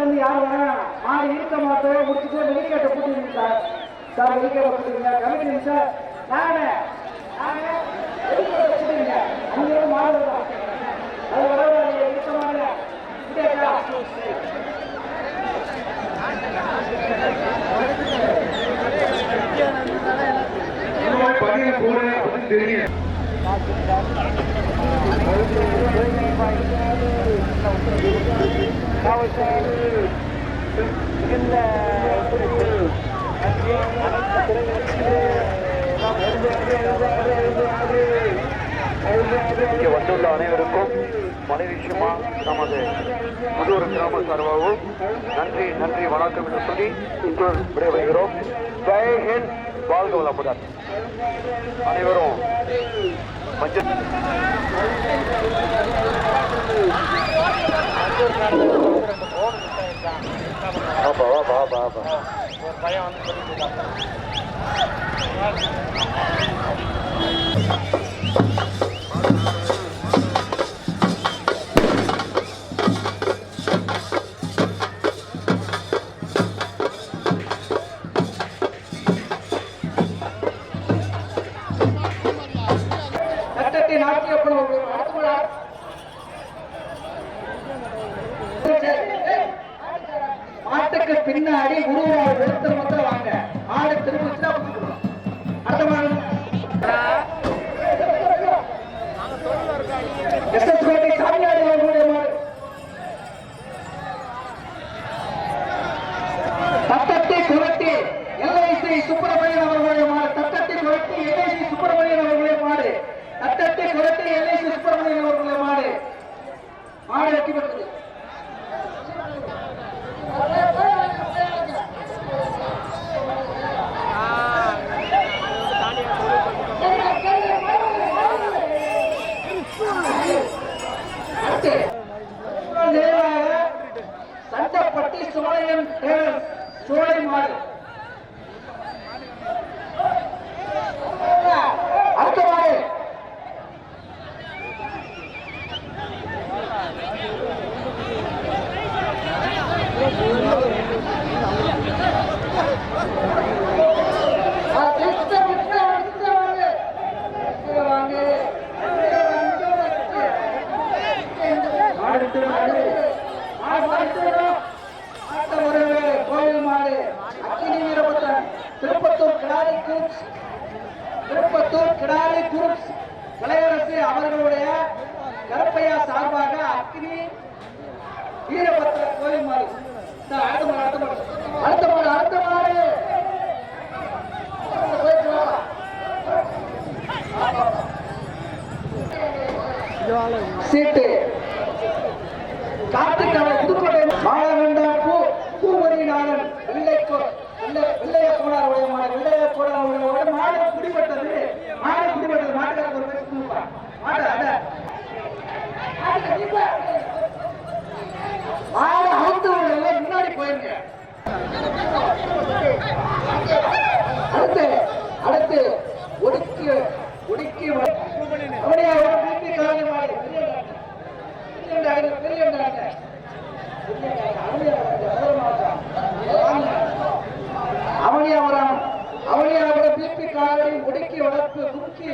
வந்து யாரும் மாறி இருக்க மாட்டோம் முடிச்சுட்டு வெளிக்கேட்ட கூட்டிங்க சார். சார் வெளிக்கேட்ட கூட்டிங்க கமிட்டி சார். நானே கூட்டிங்க அங்கேயும் மாறுதான் அது வர இருக்க மாட்டேன். தெரியும் இங்கே வந்துள்ள அனைவருக்கும் மழை விஷயமா நமது முதியோர் கிராம சார்பாகவும் நன்றி நன்றி வணக்கம் என்று சொல்லி இன்று விடைபெறுகிறோம். ஜெய் ஹிந்த், வாழ்க வளமுடன். அனைவரும் மஞ்சள் பையன் வந்து மாட்டுக்கு பின்னாடி உருவாக ஒருத்தர் மாத்திரம் வாங்க. ஆடு திரும்பிச்சுன்னா அடுத்த மாடு சாமியாடி அவர்களுடைய மாடு தட்டத்தை குரட்டி எல்ஐசி சுப்பிரமணியன் அவர்களுடைய மாடு. தட்டத்தை குரட்டி எல்ஐசி சுப்பிரமணியன் அவர்களுடைய மாடு. தட்டத்தை குரட்டி எல்ஐசி சுப்பிரமணியன் அவர்களுடைய மாடு. மாடு வெற்றி பெற்றது. சண்டப்பட்டி சோழையன் சோழை மாடு. அடுத்த மாடு கோயில் மாடு அக்கினி வீரபுத்திரன் திருப்பத்தூர் கிடாரி குரூப்ஸ் கலையரசு அவர்களுடைய கருப்பையா சார்பாக அக்கினி வீரபத்திரன் கோயில் மாடு. அடுத்த மாடு சீட்டு காட்டுக்கான புதுக்கோட்டை மாநகரம் பூமரிநாதன் வெள்ளைய கோடாருடைய மாடு. வெள்ளைய கோடாருடைய மாடு குடிபட்டது. மாட்டுக்காரர் ஒரு பேசி மாடு அவுத்தவர்கள் முன்னாடி போயிருங்க. அடுத்து ஒடுக்கி அவனியாவரம் பிபி காலடி ஒடுக்கி வளர்ப்பு குறுக்கி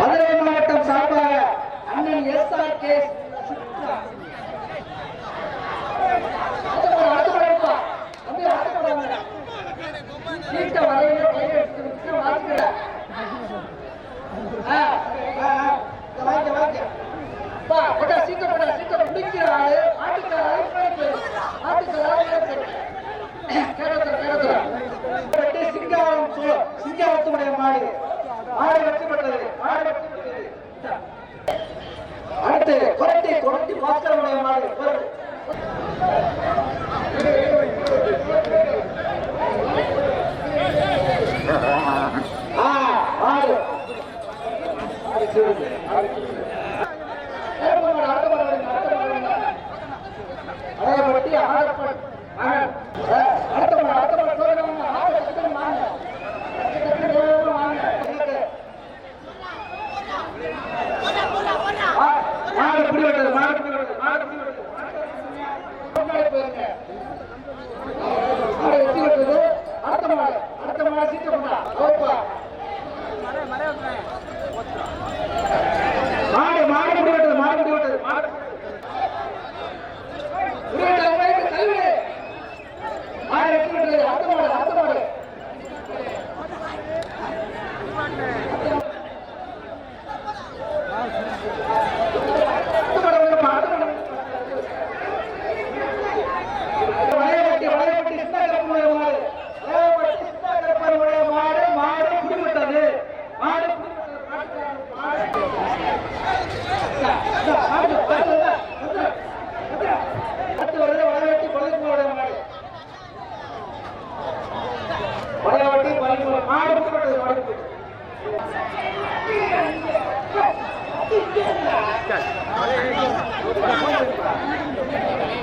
மதுரை மாவட்டம் சார்பாக அண்ணன் SRK சிங்காவத்துடைய மாடு வெற்றி பெற்றது. அடுத்து கொரட்டி பாஸ்கரனுடைய மாடு.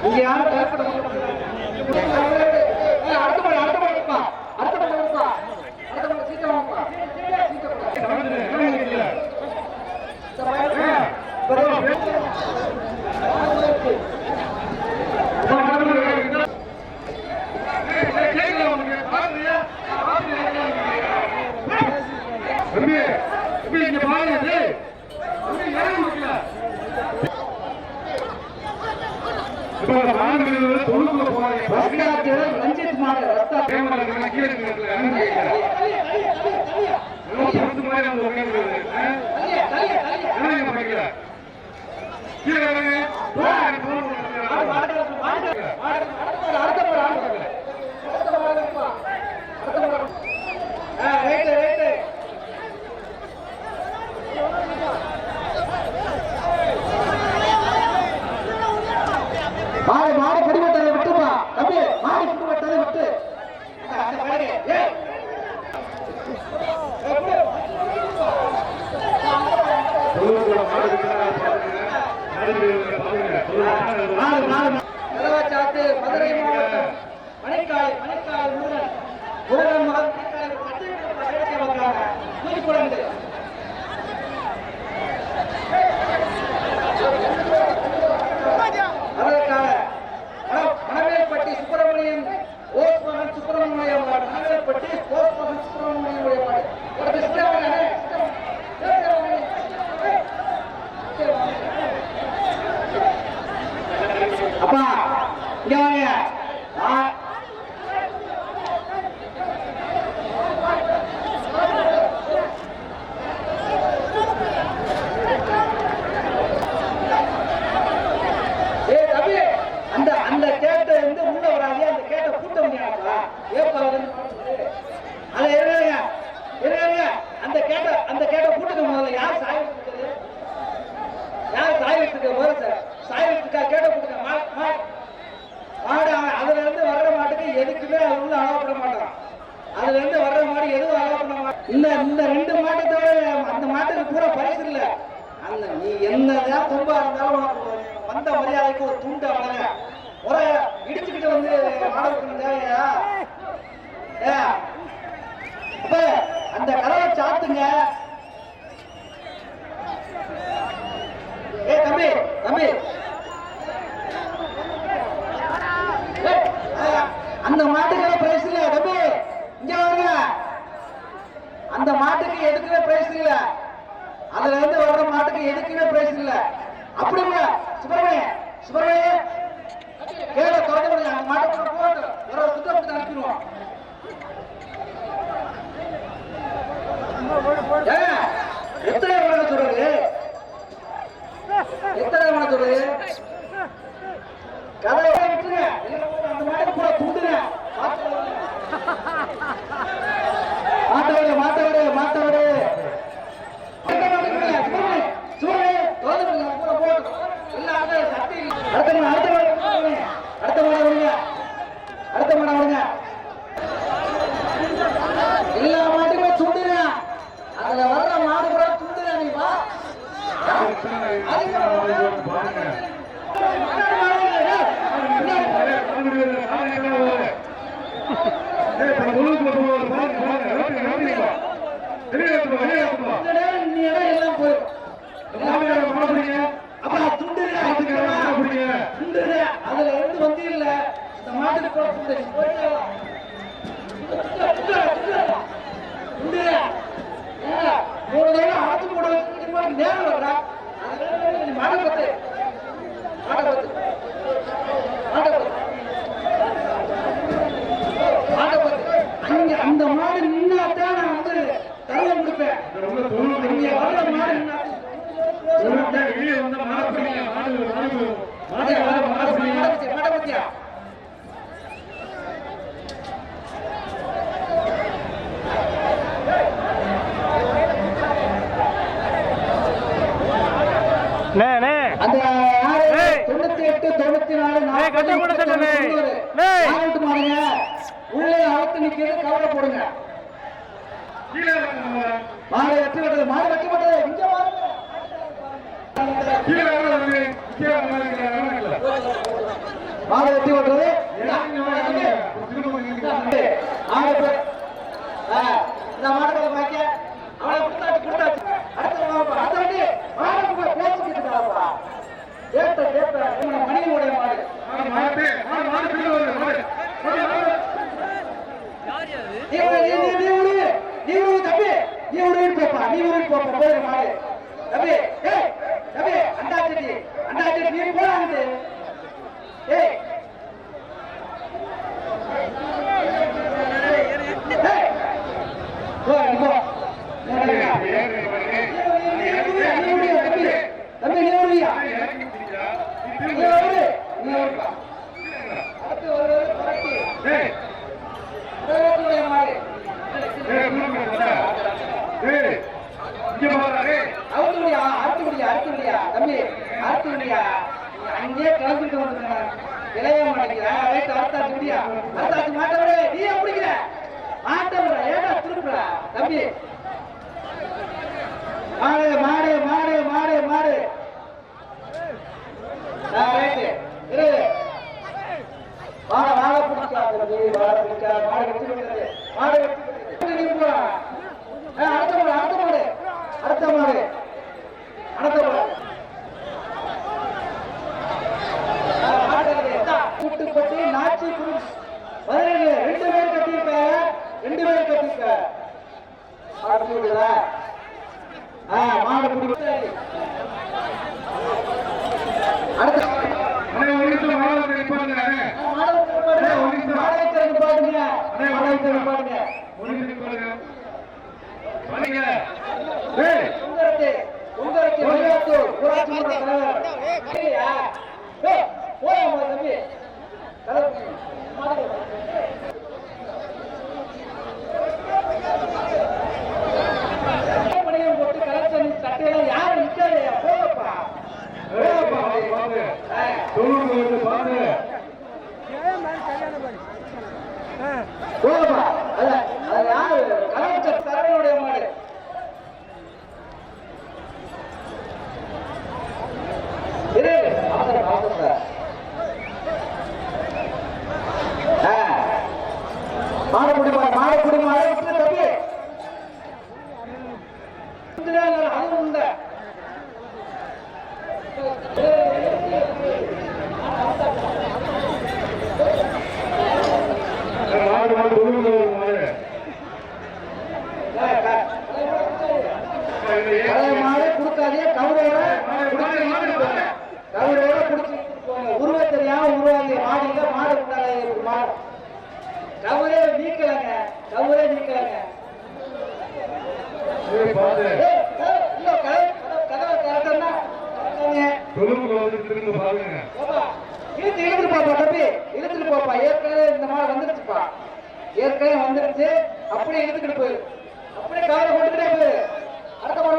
இங்க யாரும் பயப்பட அடுத்த மாடு அடுத்த மாடுப்பா அடுத்த மாடுப்பா அடுத்த மாடு சீக்கிரமாப்பா ரஞ்சித் மாடு ரஸ்தா மாடு மாடு பிடிபட்டதை விட்டுப்பா தம்பி மாடு பிடிபட்டதை விட்டு சாத்து மதுரை மாவட்டம் மணிக்காய் முருகன் முருகன் தூக்கிக்குழந்து அதற்கான மணவேல்பட்டி சுப்பிரமணியன் ஓஸ் மகன் சுப்பிரமணியம் மணவேல்பட்டி ஓஸ் மகன் சுப்பிரமணியம் அப்பா இங்க வாங்க அந்த கேட்ட வந்து உள்ள வராது அந்த கேட்ட கூட்ட முடியாதா அது இருங்க அந்த கேட்ட கூட்டுக்க முதல்ல யார் சாயத்துக்கு முதல்ல சாயத்துக்கா கேட்ட கூட்டுக்க மாடு அதுல இருந்து வர்ற மாட்டுக்கு எதுக்குமே அது உள்ள அலோப்பட மாட்டான் அதுல இருந்து வர்ற மாடு எதுவும் அலோப்பட மாட்டான் இந்த ரெண்டு மாட்டை தவிர அந்த மாட்டுக்கு பூரா பரிசு இல்ல அந்த நீ என்னதான் துன்பா இருந்தாலும் வந்த மரியாதைக்கு ஒரு துண்டு அவ்வளவு ஒரு இடிச்சுக்கிட்டு வந்து மாடல் தேவையா அப்ப அந்த கதவை சாத்துங்க தம்பி தம்பி அந்த மாட்டுக்கு பிரைஸ் இல்ல தம்பி இங்க வாங்க அந்த மாட்டுக்கு எதுக்குமே பிரைஸ் இல்ல அதுல இருந்து வர்ற மாட்டுக்கு எதுக்குமே பிரைஸ் இல்ல அப்படிங்க சுப்பிரமணிய கேள தொடர்ந்து அந்த மாட்டை போட்டு ஒரு சுத்தம் அனுப்பிடுவோம் எத்தனை மணி சொல்றது கதை விட்டுருங்க அந்த மாட்டை பூரா துண்டுங்க மாட்டவரு அடுத்த மாடம் விடுங்க எல்லா மாட்டுக்குமே துண்டுங்க அதுல வர்ற மாடு கூட துண்டுங்க நீ வா எல்லாம் போயிடும் அப்ப துண்டுங்க அதுல இருந்து வந்து இல்ல இந்த மாட்டுக்கு கூட துண்டு மூணு தடவை ஆத்து போட நேரம் வர்றா மாட்டை பத்து அந்த மாடு நின்னாத்தான் நான் வந்து தரவை கொடுப்பேன் மாட பத்தியா அந்த 98 94 மாடுங்க உள்ளே அவுத்து நிக்கிறது கவலை போடுங்க மாடு வெட்டி விட்டது இங்க பாருங்க மாடு வெட்டி ஓட்டுறது இந்த மாடுகளை பாக்க அவனை கொடுத்தாச்சு அடுத்த வண்டி மாடு பேசிக்கிட்டு மணியுடைய மாடு அங்கே கிளம்பிட்டு வந்து இளைய மாட்டேங்கிறியா மாட்டோட நீ பிடிக்கிற மாட்டோட ஏடா திருப்புற தம்பி மாடு மாடு மாடு மாடு மாடு வாழ வாழ பிடிக்காது வாழ பிடிக்காது மாடு வச்சு மாடு வச்சு அடுத்த மாடு அடுத்த மாடு அடுத்த மாடு அடுத்த மாடு கூட்டுப்பட்டி நாச்சி குரூப்ஸ் 2 பேர் கட்டியிருக்காங்க 2 பேர் கட்டியிருக்காங்க மாடு பிடிக்குதா மாடு பிடிக்குது அடுத்த யாரும் நிக்காது போகப்பா கலைஞருடைய மாடு மாடக்குடி மாடு மாடக்குடி மாடு தம்பி அது உண்டு மாடு கொடுக்காதே கவுரோட கவுரோட குடிச்சு உருவ தெரியாம உருவாங்க மாடு இல்ல மாடு மாடு கவுரே நீக்கலங்க கவுரே நீக்கலங்க இழுத்துட்டு போப்பா தம்பி இழுத்துட்டு போப்பா ஏற்கனவே இந்த மாடு வந்துருச்சுப்பா ஏற்கனவே வந்துருச்சு அப்படியே இழுத்துக்கிட்டு போயிரு அப்படியே காலை போட்டுக்கிட்டே போயிரு அடுத்த மாடு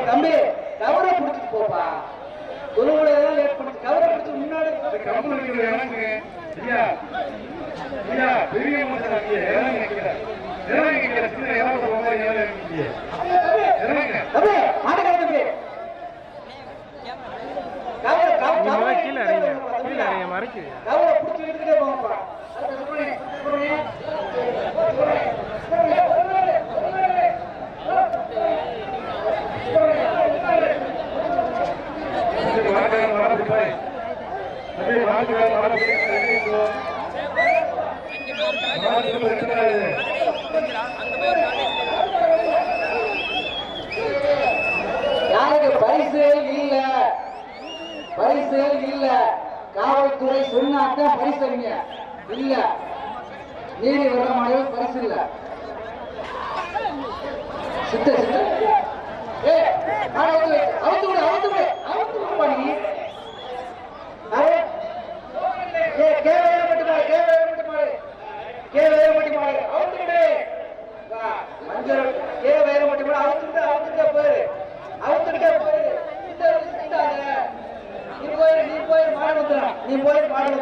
தம்பி கவரை பிடிச்சிட்டு போப்பா குருவுல லேட் பண்ணி கவரை பிடிச்சி முன்னாடி யாருக்கு பரிசு இல்ல காவல்துறை சொன்னாக்க பரிசு இல்ல நீதி வர பரிசு இல்ல சித்த பண்ணி நீ போய் மாடு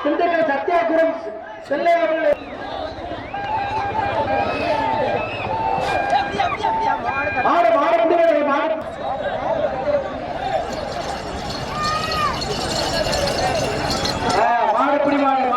திண்டுக்கல் சத்தியாபுரம் செல்லை அவர்கள் மாடு மாடு மாடு மாடுபிடி மாடு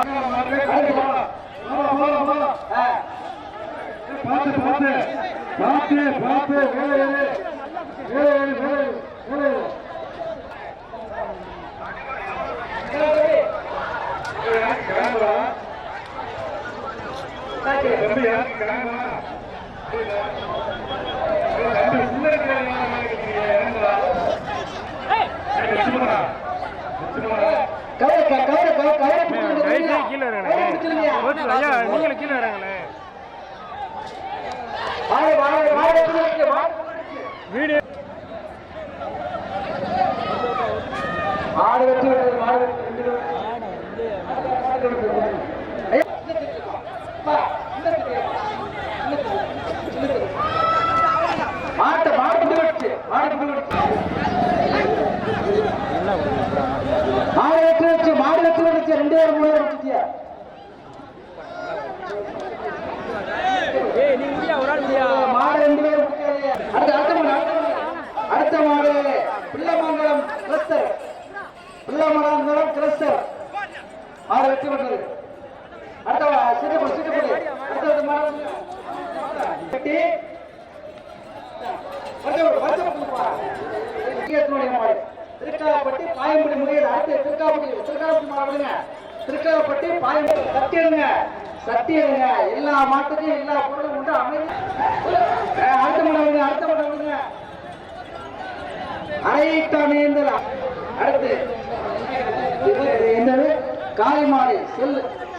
அடுத்த மாடு பிள்ளைமங்கலம் கிளஸ்டர் மாடு வெற்றி பெற்றது. அடுத்த சிட்டுப்படி அடுத்த மாடு திருக்காப்பட்டி பாயம்படி முறையில் அடுத்து திருக்காப்பட்டி மாடுங்க. திருக்காப்பட்டி பாயம்படி சட்டிடுங்க எல்லா மாட்டுக்கும் எல்லா பொருளும் உண்டு. அடுத்த மாடுங்க அரைத்தமேந்தல். அடுத்து என்னது காளிமாடு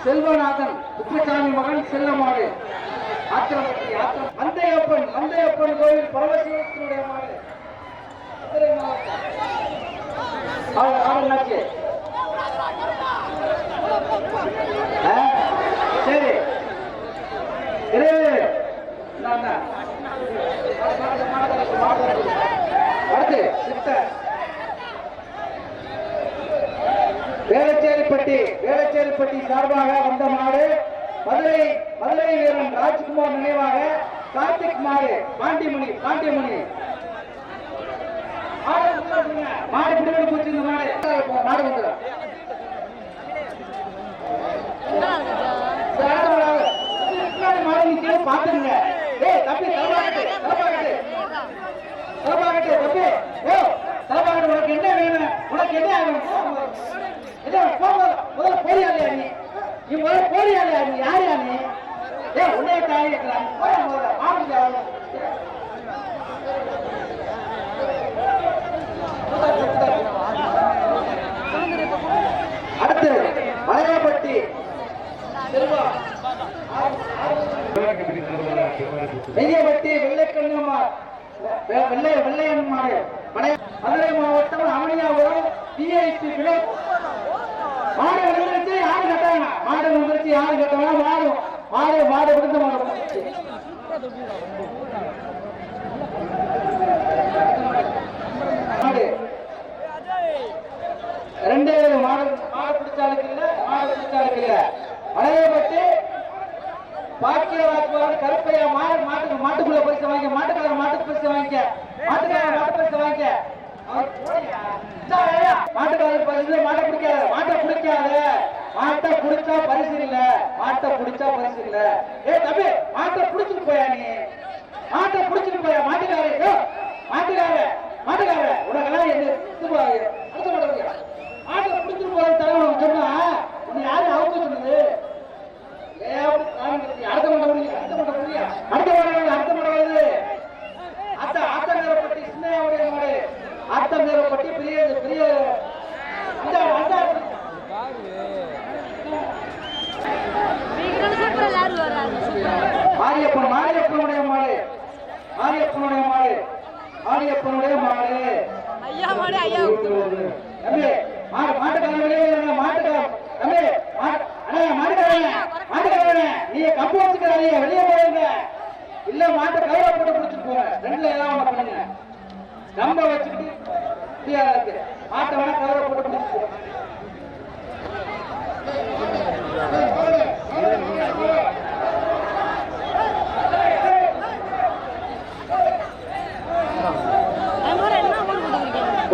செல்வநாதன் குப்புசாமி மகன் செல்லமாடு மந்தையப்பன் கோவில் பரமசிவத்தினுடைய மாடு. சரி அடுத்து வேளச்சேரிப்பட்டி சார்பாக வந்த மாடு மதுரை வீரன் ராஜ்குமார் நினைவாக கார்த்திக் மாடு பாண்டியமணி மாடு பிடிபடி போச்சு. இந்த மாடு வந்துடும். மாடு நீங்க பாத்துருங்க. தம்பி தலபாகட்டு உனக்கு என்ன வேணும்? உனக்கு என்ன ஆகணும்? முதல்ல போறியாலையா நீ முதல்ல போறியாலையா நீ யாரையா நீ? உன்னைய தாய் அடுத்து மலையாப்பட்டி பெரியப்பட்டி வெள்ளைக்கண்ணம்மா வெள்ளையம்மாடு மதுரை மாவட்டம் அமனியாபுரம் டிஐசி மாடு வந்துருச்சு. யாரு கட்டாங்க? மாடு வந்துருச்சு. யாரு கட்டாங்க? மாடு விழுந்த மாடு ரெண்டு மாடு பிடிச்சாலுக்கு இல்ல மலையப்பட்டு பாக்கிய வாக்குவாடு கருப்பையா மாட்டுக்குள்ள பரிசு வாங்க. மாட்டுக்காரர் மாட்டுக்கு பரிசு வாங்கிக்க. மாட்டு பரிசு வாங்கிக்க. மாட்டுக்காரர் மாட்டை பிடிக்காத. மாட்டை பிடிச்சா பரிசு இல்ல. தம்பி மாட்டை பிடிச்சிட்டு போயா நீ. மாட்டுக்கார உனக்கெல்லாம் மாட்டை பிடிச்சிட்டு போற தலைவன் சொன்னா நீ யாரு அவங்க சொன்னது? அடுத்த வருது ஆத்தங்கரப்பட்டி சின்னையாவுடைய மாடு. ஆத்தங்கரப்பட்டி பெரிய மாரியப்பனுடைய மாடு. மாட்டுக்காரன் நீ கம்பு வச்சுக்கிறாங்க வெளியே போயிருங்க. இல்ல மாட்டை கையில போட்டு பிடிச்சிட்டு போங்க. ரெண்டுல ஏதாவது ஒண்ணு பண்ணுங்க. கம்ப வச்சுக்கிட்டு முடியாது. மாட்டை வேணா கையில போட்டு பிடிச்சிட்டு போங்க.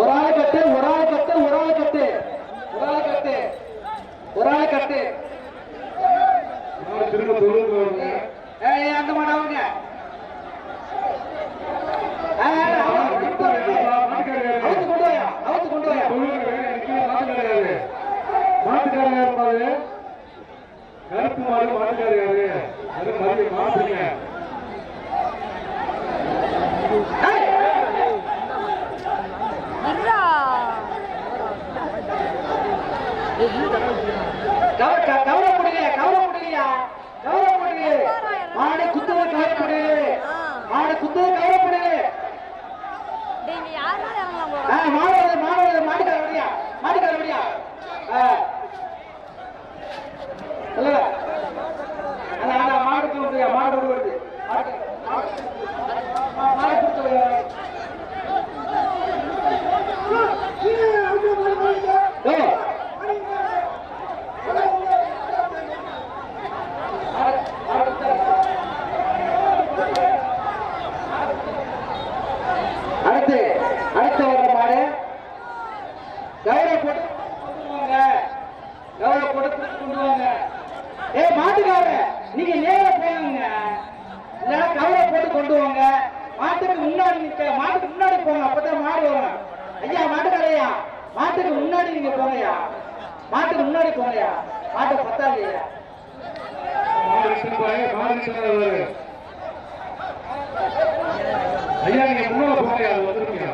ஒரு ஆள் கட்டு, ஒரு ஆள் கட்டு, ஒரு ஆள் கட்டு, ஒரு ஆள் கட்டு, ஒரு ஆள் கட்டு. அந்த மாடு அவங்க அவுத்து கொண்டு வாயா, அவுத்து கொண்டு வாயா. மாட்டுக்காரர் பாரு, கருப்பு மாடு மாட்டுக்காரரு, அது மாதிரி மாட்டுங்க. கவலை முடியல, கவலை முடியலையா, கவலை முடியல. மாடு குத்துவது கவலை முடியல, மாடு குத்துவது கவலை முடியல. மாடு மாடு மாட்டுக்கார வழியா, மாட்டுக்கார வழியா. இல்ல மாடு வருது, மாடு வருது, மாடு குத்து அடுத்து அடுத்து வர்ற மாடு கவலை போட்டு கவலை போட்டு கொண்டு வாங்க. ஏ மாட்டுக்கார நீங்க நேர போங்க, இல்ல கவலை போட்டு கொண்டு வாங்க. மாட்டுக்கு முன்னாடி நிக்க, மாட்டுக்கு முன்னாடி போங்க, அப்பதான் மாடு வரும். ஐயா மாட்டுக்காரையா, மாட்டுக்கு முன்னாடி நீங்க போங்கய்யா, மாட்டுக்கு முன்னாடி போங்கய்யா, மாட்டை பத்தாதையா. ஐயா நீங்க முன்னால போங்க, அது வந்துருக்கீங்க.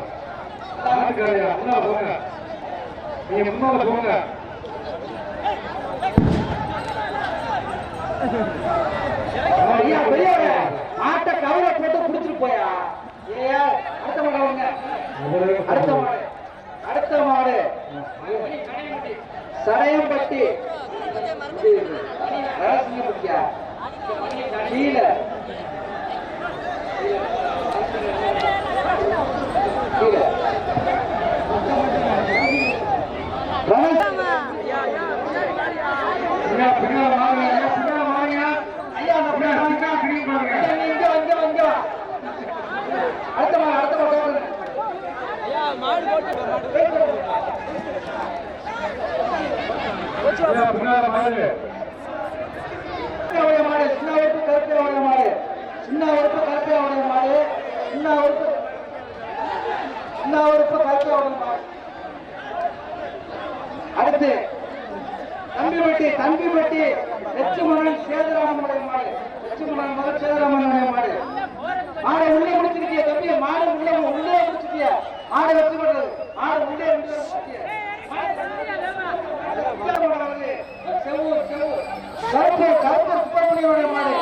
மாட்டுக்காரையா முன்னால போங்க, நீங்க முன்னால போங்க. ஐயா பெரியவங்க மாட்டை கவலை போட்டு குடிச்சிட்டு போயா. ஏயா அடுத்த மாடு வாங்க, அடுத்த மாடு, அடுத்த மாடு சடையம்பட்டி நரசிங்கப்பட்டியா கீழே கீழே அடுத்த மாடு, அடுத்த மாடு மாடு, சின்ன உறுப்பு கருப்பை உடைய மாடு, சின்ன உறுப்பு கருப்பை உடைய மாடு, சின்ன உறுப்பு கருப்பை உடைய மாடு. அடுத்து தம்பிப்பட்டி லட்சுமணன் சேதுராமனுடைய மாடு, லட்சுமணன் மகன் சேதுராமனுடைய மாடு. மாடை உள்ளே முடிச்சிருக்கிய தம்பி, மாடு உள்ளே முடிச்சிருக்கிய, மாடு வச்சு பண்றது, மாடு உள்ளே முடிச்சிருக்கிய. கருப்பு சுப்பிரமணியனுடைய மாடு,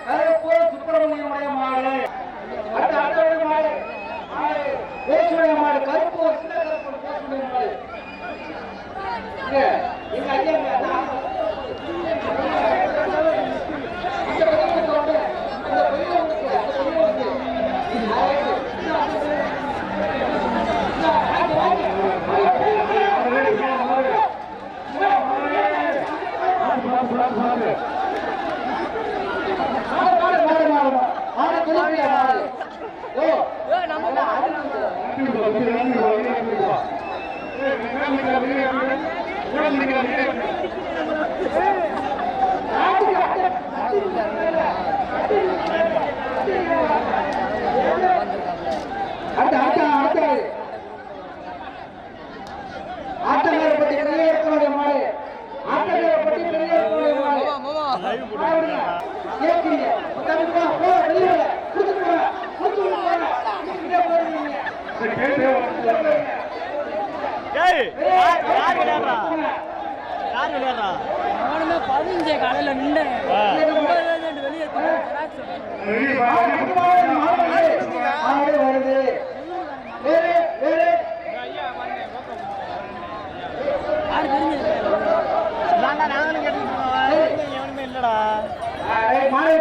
கருப்பு சுப்பிரமணியனுடைய மாடு. அடுத்த மாடு பேசுடைய மாடு, கருப்பு சின்ன கருப்பு பேசுடைய மாடு. எங்க ஐயா ஆட்டக்காரப்பட்டி பெரியவர்களுடைய மாடு, ஆட்டக்காரப்பட்டி பெரியவர்களுடைய மாடு. கேட்கீங்க காலையில நின்று வெளியே வருது. நாங்களும் கேட்டு எவனுமே இல்லடா. மாடு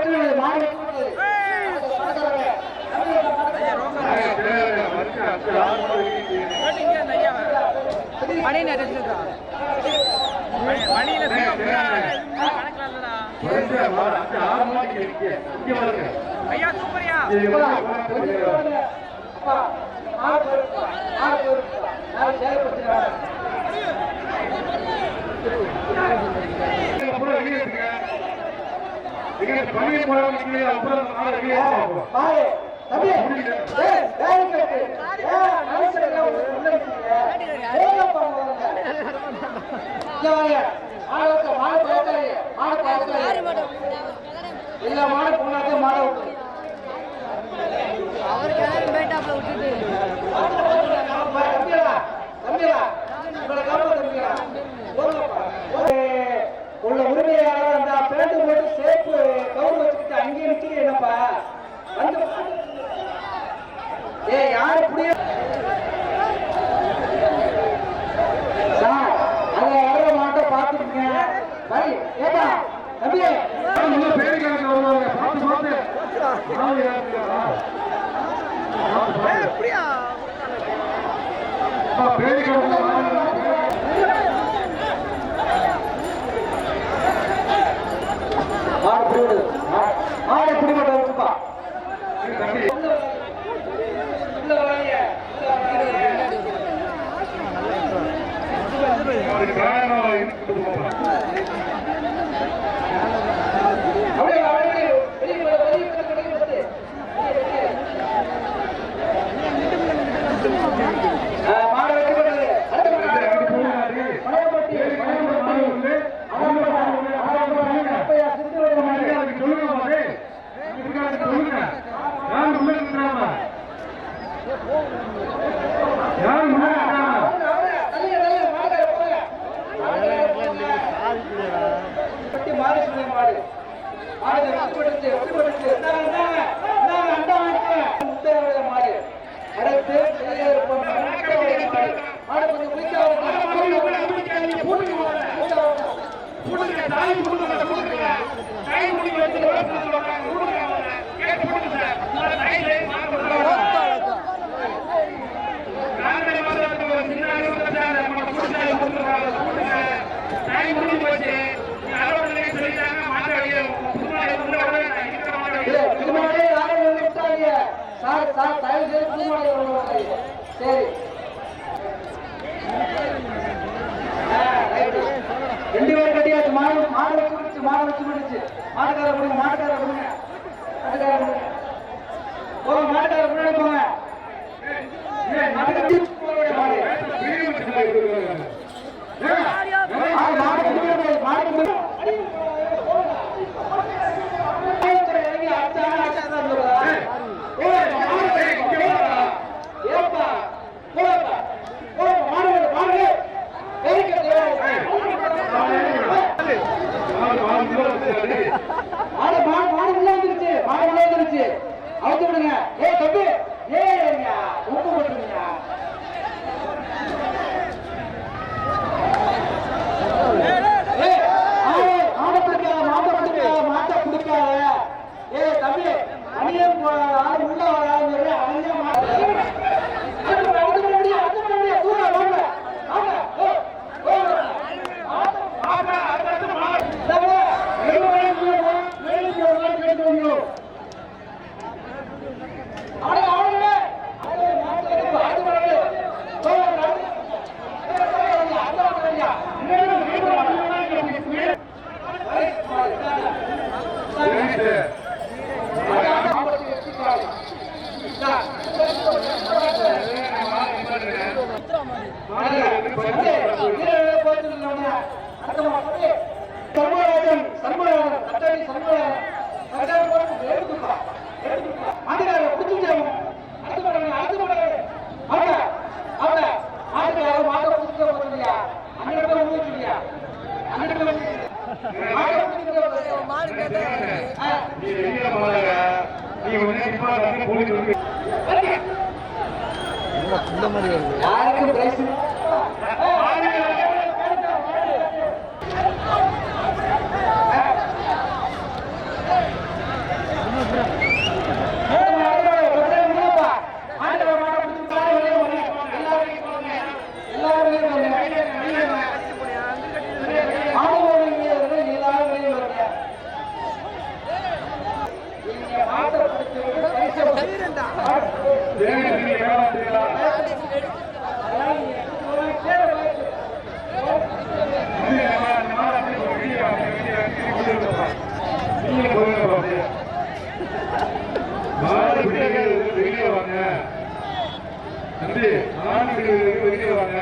மணியில் எடுத்துக்கா மணியில் ஐயா சூப்பரியா எல்லா மாடு போனாக்க மாட விட்டு அவருக்கு எல்லாரும் பேட்டாப்ல விட்டுட்டு உள்ள உரிமையாளர் அந்த பேண்டு போட்டு சேப்பு கவுர் வச்சுக்கிட்டு அங்கேயே நிற்கிறீ என்னப்பா வந்து யாரு புரிய அங்க வர்ற மாட்டை பார்த்துருக்கீங்க சரி ஏப்பா தம்பி எப்படியா மாடு பிடிபட்ட இருக்குப்பா மாடு வெட்டிப்பட்டது சரி ரெண்டு பேரும் கட்டியாச்சு மாடு மாடு வச்சு முடிச்சு மாட்டுக்கார கொடுங்க மாட்டுக்கார கொடுங்க போங்க மாட்டுக்கார முன்னாடி போங்க அவுத்து விடுங்க தம்பி உப்பு போட்டுருங்க மாட்டை பிடிக்காத தம்பி அணியம் ஆள் உள்ள வராது யாருக்கும் பிரைஸ் எல்லாரும் வெளியே வாங்க தம்பி, வெளியே வாங்க.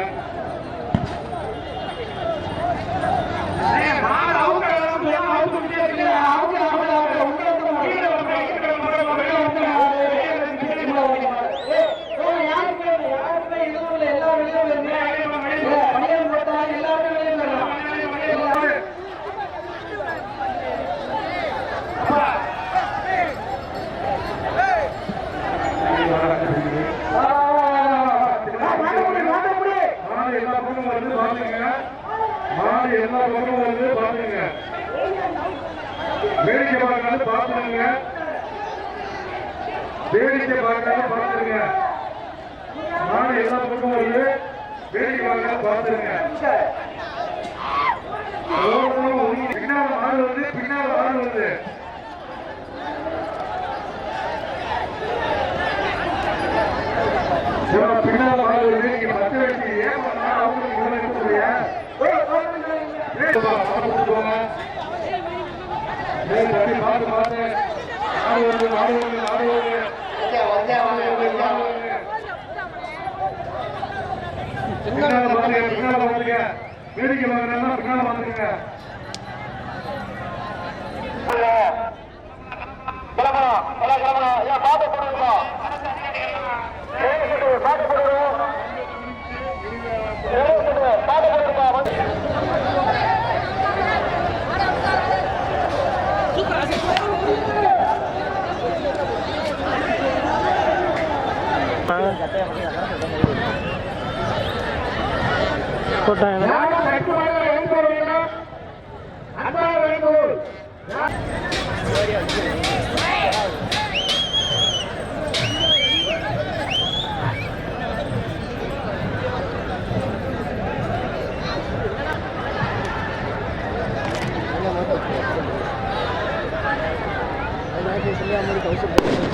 எல்லா பக்கமும் வந்து பாத்துங்க. மாடு எல்லா பக்கமும் வந்து பாத்துங்க. வேடிக்கை பார்க்கறது பாத்துங்க. வேடிக்கை பார்க்கறது பாத்துங்க. மாடு எல்லா பக்கமும் வந்து வேடிக்கை பார்க்கறது பாத்துங்க. பின்னால மாடு வந்து பின்னால மாடு வந்து பின்னால மாடு வந்து நீங்க பத்து வச்சு ஏன் அவங்களுக்கு இவ்வளவு இருக்கக்கூடிய பார்த்து பார்த்து நாடு வருது நாடு வருது நாடு வருது. பின்னால பாருங்க பின்னால பாருங்க. வேடிக்கை பார்க்கறதா பின்னால பாத்துருங்க. சொல்லி